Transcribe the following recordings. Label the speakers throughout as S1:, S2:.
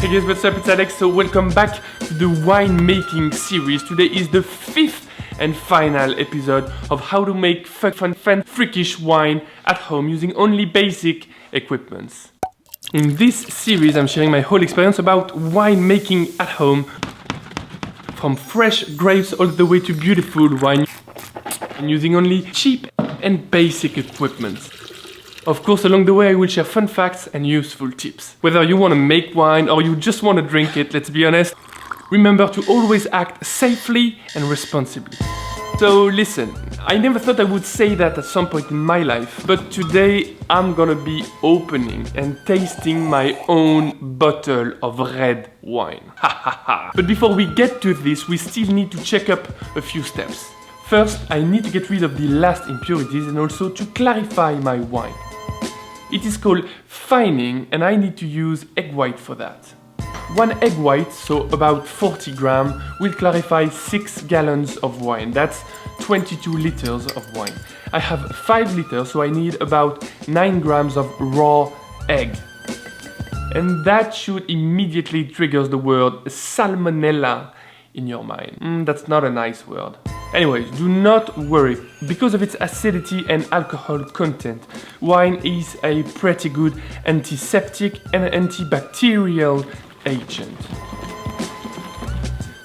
S1: Hey guys, what's up? It's Alex. So welcome back to the winemaking series. Today is the 5th and final episode of how to make fun, freakish wine at home using only basic equipments. In this series, I'm sharing my whole experience about winemaking at home, from fresh grapes all the way to beautiful wine, and using only cheap and basic equipment. Of course, along the way I will share fun facts and useful tips. Whether you want to make wine or you just want to drink it, let's be honest, remember to always act safely and responsibly. So listen, I never thought I would say that at some point in my life, but today I'm gonna be opening and tasting my own bottle of red wine. But before we get to this, we still need to check up a few steps. First, I need to get rid of the last impurities and also to clarify my wine. It is called fining and I need to use egg white for that. 1 egg white, so about 40 grams, will clarify 6 gallons of wine. That's 22 liters of wine. I have 5 liters, so I need about 9 grams of raw egg. And that should immediately trigger the word salmonella in your mind. That's not a nice word. Anyways, do not worry. Because of its acidity and alcohol content, wine is a pretty good antiseptic and antibacterial agent.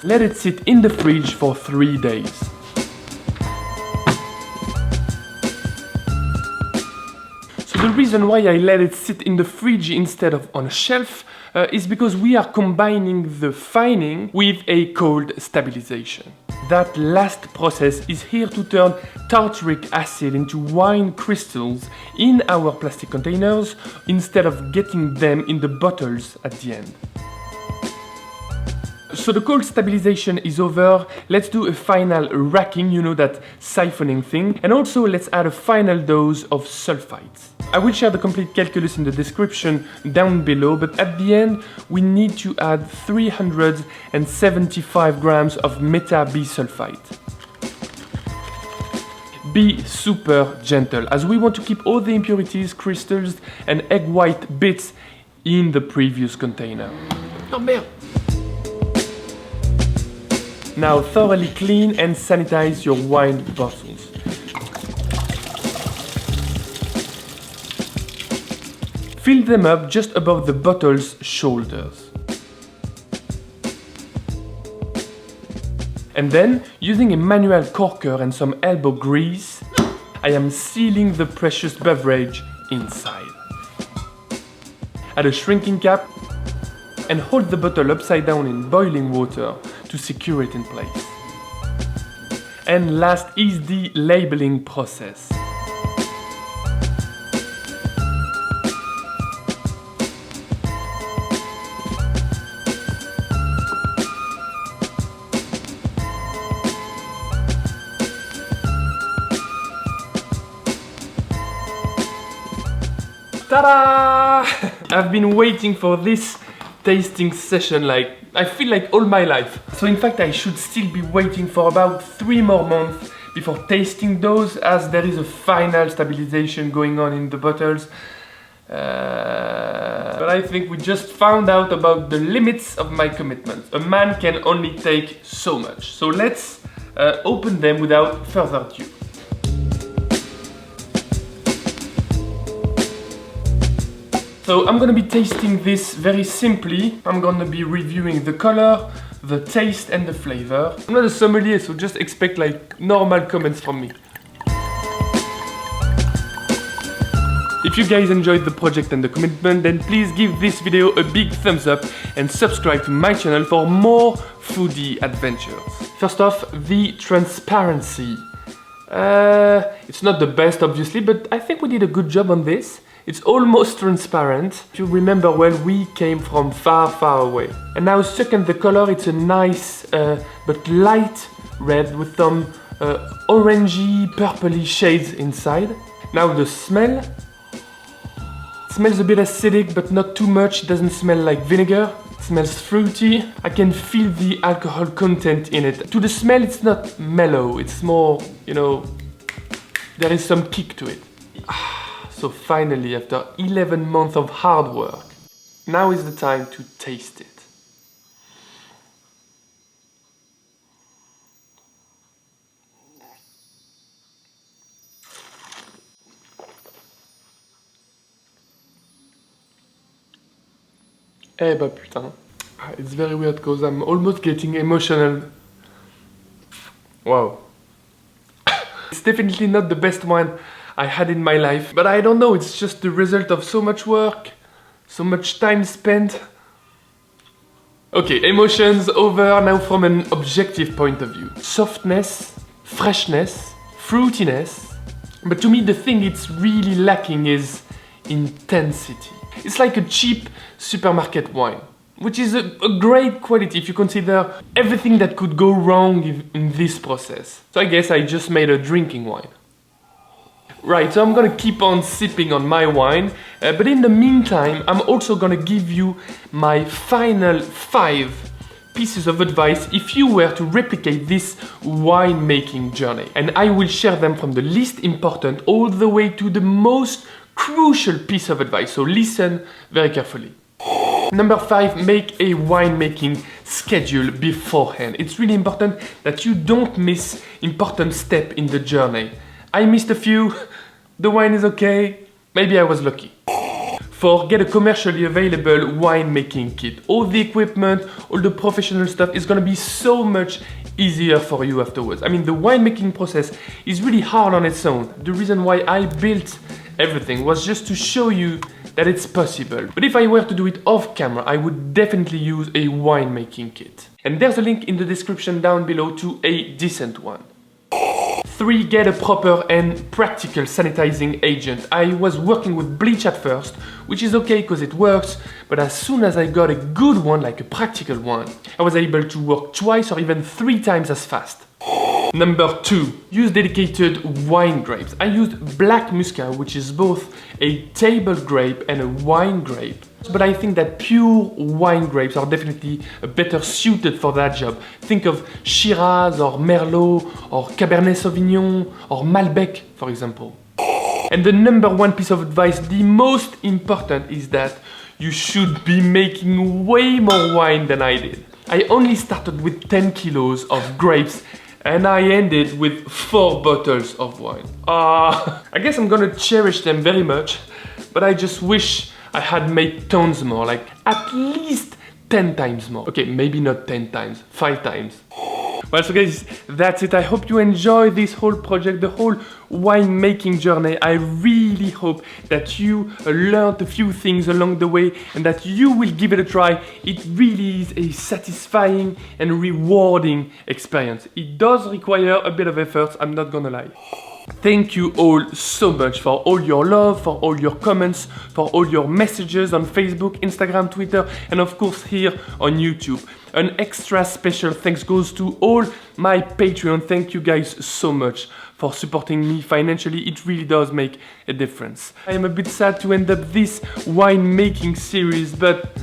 S1: Let it sit in the fridge for 3 days. So the reason why I let it sit in the fridge instead of on a shelf is because we are combining the fining with a cold stabilization. That last process is here to turn tartaric acid into wine crystals in our plastic containers instead of getting them in the bottles at the end. So the cold stabilization is over. Let's do a final racking, you know, that siphoning thing, and also let's add a final dose of sulfites. I will share the complete calculus in the description down below, but at the end we need to add 375 grams of metaBIsulfite. Be super gentle, as we want to keep all the impurities, crystals and egg white bits in the previous container. Oh merde! Now thoroughly clean and sanitize your wine bottles. Fill them up just above the bottle's shoulders. And then, using a manual corker and some elbow grease, I am sealing the precious beverage inside. Add a shrinking cap and hold the bottle upside down in boiling water to secure it in place. And last is the labeling process. Ta-da! I've been waiting for this tasting session I feel like all my life. So in fact I should still be waiting for about 3 more months before tasting those, as there is a final stabilization going on in the bottles. But I think we just found out about the limits of my commitment. A man can only take so much. So let's open them without further ado. So I'm gonna be tasting this very simply. I'm gonna be reviewing the color, the taste and the flavor. I'm not a sommelier, so just expect normal comments from me. If you guys enjoyed the project and the commitment, then please give this video a big thumbs up and subscribe to my channel for more foodie adventures. First off, the transparency. It's not the best obviously, but I think we did a good job on this. It's almost transparent. If you remember well, we came from far away. And now second, the color, it's a nice but light red with some orangey, purpley shades inside. Now the smell. It smells a bit acidic, but not too much. It doesn't smell like vinegar. It smells fruity. I can feel the alcohol content in it. To the smell, it's not mellow. It's more, you know, there is some kick to it. So finally, after 11 months of hard work, Now is the time to taste it. Eh bah putain. It's very weird because I'm almost getting emotional. Wow. It's definitely not the best one I had in my life, but I don't know, it's just the result of so much work, so much time spent. Okay, emotions over. Now from an objective point of view. Softness, freshness, fruitiness, but to me the thing it's really lacking is intensity. It's like a cheap supermarket wine, which is a great quality if you consider everything that could go wrong in this process. So I guess I just made a drinking wine. Right, so I'm gonna keep on sipping on my wine, but in the meantime, I'm also gonna give you my final 5 pieces of advice if you were to replicate this winemaking journey. And I will share them from the least important all the way to the most crucial piece of advice, so listen very carefully. Number 5, make a winemaking schedule beforehand. It's really important that you don't miss important step in the journey. I missed a few, the wine is okay, maybe I was lucky. 4, get a commercially available winemaking kit. All the equipment, all the professional stuff is gonna be so much easier for you afterwards. I mean, the winemaking process is really hard on its own. The reason why I built everything was just to show you that it's possible. But if I were to do it off camera, I would definitely use a winemaking kit. And there's a link in the description down below to a decent one. 3, get a proper and practical sanitizing agent. I was working with bleach at first, which is okay because it works, but as soon as I got a good one, like a practical one, I was able to work twice or even 3 times as fast. Number 2, use dedicated wine grapes. I used black muscat, which is both a table grape and a wine grape. But I think that pure wine grapes are definitely better suited for that job. Think of Shiraz or Merlot or Cabernet Sauvignon or Malbec, for example. And the number 1 piece of advice, the most important, is that you should be making way more wine than I did. I only started with 10 kilos of grapes and I ended with 4 bottles of wine. I guess I'm gonna cherish them very much, but I just wish I had made tons more, like at least 10 times more. Okay, maybe not 10 times, 5 times. Well, so guys, that's it. I hope you enjoy this whole project, the whole winemaking journey. I really hope that you learned a few things along the way and that you will give it a try. It really is a satisfying and rewarding experience. It does require a bit of effort, I'm not gonna lie. Thank you all so much for all your love, for all your comments, for all your messages on Facebook, Instagram, Twitter, and of course here on YouTube. An extra special thanks goes to all my Patreon. Thank you guys so much for supporting me financially. It really does make a difference. I am a bit sad to end up this winemaking series, but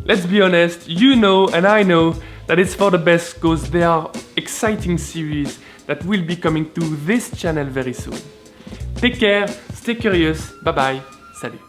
S1: let's be honest, you know and I know that it's for the best because there are exciting series that will be coming to this channel very soon. Take care, stay curious, bye bye, salut.